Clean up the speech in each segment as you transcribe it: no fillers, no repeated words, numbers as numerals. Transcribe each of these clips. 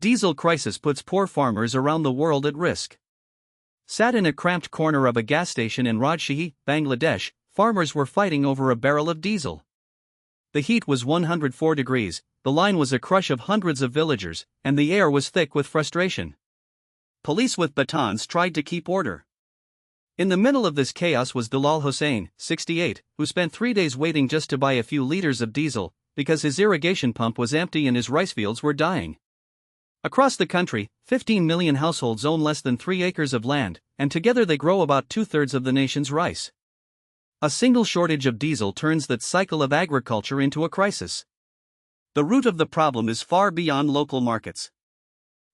Diesel crisis puts poor farmers around the world at risk. Sat in a cramped corner of a gas station in Rajshahi, Bangladesh, farmers were fighting over a barrel of diesel. The heat was 104 degrees, the line was a crush of hundreds of villagers, and the air was thick with frustration. Police with batons tried to keep order. In the middle of this chaos was Dalal Hussain, 68, who spent 3 days waiting just to buy a few liters of diesel, because his irrigation pump was empty and his rice fields were dying. Across the country, 15 million households own less than 3 acres of land, and together they grow about 2/3 of the nation's rice. A single shortage of diesel turns that cycle of agriculture into a crisis. The root of the problem is far beyond local markets.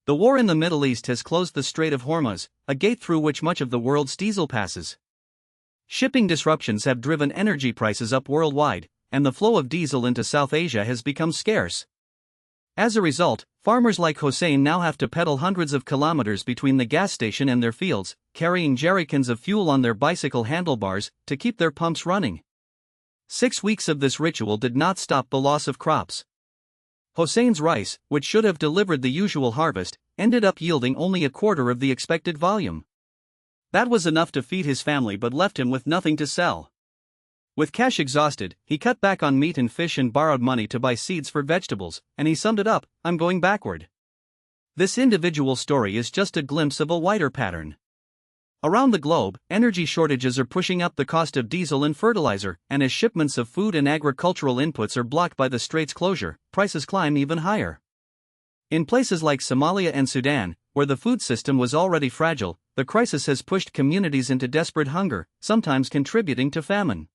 The war in the Middle East has closed the Strait of Hormuz, a gate through which much of the world's diesel passes. Shipping disruptions have driven energy prices up worldwide, and the flow of diesel into South Asia has become scarce. As a result, farmers like Hossein now have to pedal hundreds of kilometers between the gas station and their fields, carrying jerrycans of fuel on their bicycle handlebars to keep their pumps running. 6 weeks of this ritual did not stop the loss of crops. Hossein's rice, which should have delivered the usual harvest, ended up yielding only a quarter of the expected volume. That was enough to feed his family but left him with nothing to sell. With cash exhausted, he cut back on meat and fish and borrowed money to buy seeds for vegetables, and he summed it up, "I'm going backward." This individual story is just a glimpse of a wider pattern. Around the globe, energy shortages are pushing up the cost of diesel and fertilizer, and as shipments of food and agricultural inputs are blocked by the strait's closure, prices climb even higher. In places like Somalia and Sudan, where the food system was already fragile, the crisis has pushed communities into desperate hunger, sometimes contributing to famine.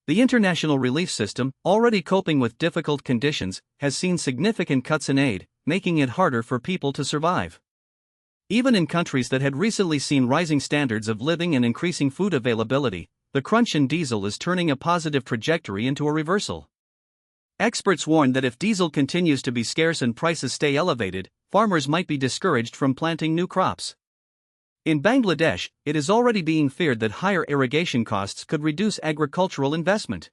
The international relief system, already coping with difficult conditions, has seen significant cuts in aid, making it harder for people to survive. Even in countries that had recently seen rising standards of living and increasing food availability, the crunch in diesel is turning a positive trajectory into a reversal. Experts warn that if diesel continues to be scarce and prices stay elevated, farmers might be discouraged from planting new crops. In Bangladesh, it is already being feared that higher irrigation costs could reduce agricultural investment.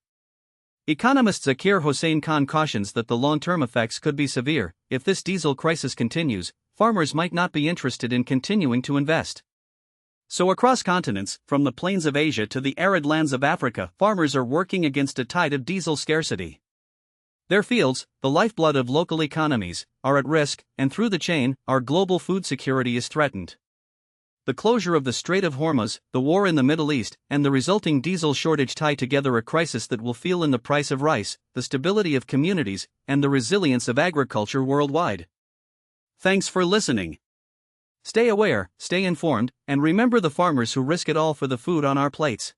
Economist Zakir Hossein Khan cautions that the long-term effects could be severe. If this diesel crisis continues, farmers might not be interested in continuing to invest. So across continents, from the plains of Asia to the arid lands of Africa, farmers are working against a tide of diesel scarcity. Their fields, the lifeblood of local economies, are at risk, and through the chain, our global food security is threatened. The closure of the Strait of Hormuz, the war in the Middle East, and the resulting diesel shortage tie together a crisis that will feel in the price of rice, the stability of communities, and the resilience of agriculture worldwide. Thanks for listening. Stay aware, stay informed, and remember the farmers who risk it all for the food on our plates.